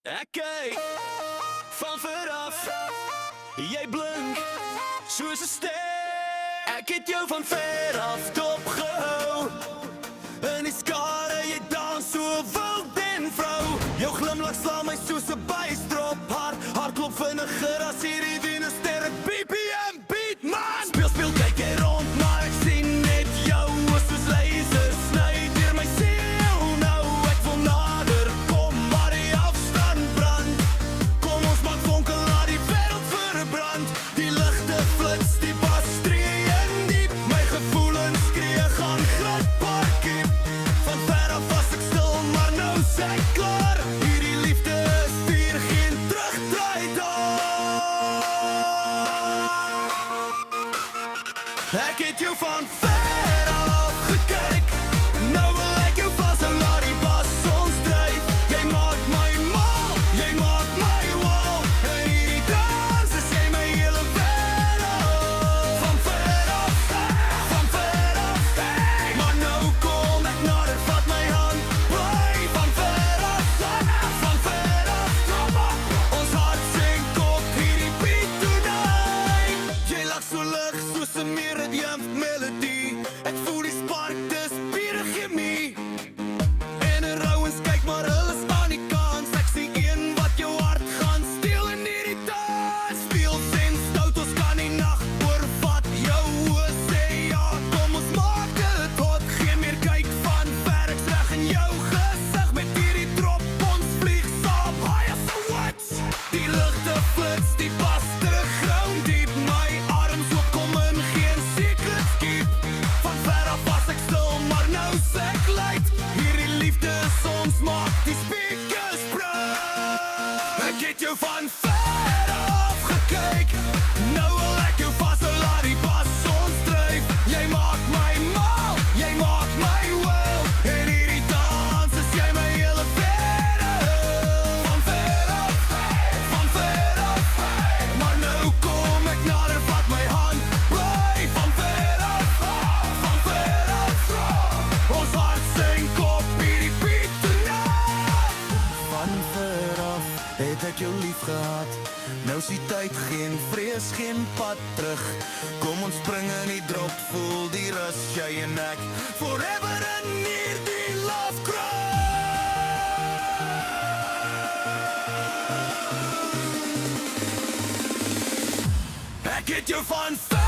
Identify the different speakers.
Speaker 1: Ek kyk van veraf. Jy blink soos 'n ster. Ek het jou van ver af dopgehou. In die skare jy dans so wild en vrou. Jou glimlach sla my soos 'n bystrop hart. Hartklop vinniger as hierdie Venus-sterre. BPM beat man. Speel kyk jy rond, maar ek sien net jou soos lasers sny deur my siel. Nou ek wil nader kom, maar die afstand brand. Kom ons maak vonke, laat die wêreld verbrand. Die ligte flits, die bas stree diep. My gevoelens skree gaan glad parkie. Van ver af was ek stil, maar nou sê ek klaar. Hierdie liefde is vir geen terugdraai daar. Ek het jou van ver af gekyk. Nou wil ek jou vashou, laat die bas ons dryf. Jy maak my mal, jy maak my wal. En hierdie dans is jy my hele wêreld. Van ver af, maar nou kom ek nader, vat my hand. Bly van ver af, kom op. Ons hart sink op hierdie beat tonight. Jy lag so lig soos 'n meridian melodie. Ek voel die spark, dis pure chemie. En 'n rouens kyk, maar hulle staan nie kans. Ek sien een wat jou hart gaan steel in hierdie dans. Speels en stout, ons kan die nag oorvat. Jou oë sê ja, kom ons maak dit hot. Geen meer kyk van ver, ek's reg in jou gesig. Met hierdie drop, ons vlieg saam high as a what? Die ligte flits, die bas terug ground diep. My arms oopkom in geen secrets keep. Van ver af was ek stil, maar nou sê ek luid. Hierdie liefde soms maak die speakers brand. Ek het jou van ver af gekyk. Nou wil ek jou vashou, laat die bas ons dryf. Jy maak my mal, jy maak my wel. En hierdie dans is jy my hele wêreld. Van ver af, maar nou kom ek nader, vat my hand. Bly van ver af, ons hart sink op hierdie beat tonight. Van ver af het ek jou lief gehad. Nou is die tyd, geen vrees, geen pad terug. Kom ons spring in die drop, voel die rus, jy en ek. Forever in hierdie love cry. Ek het jou van ver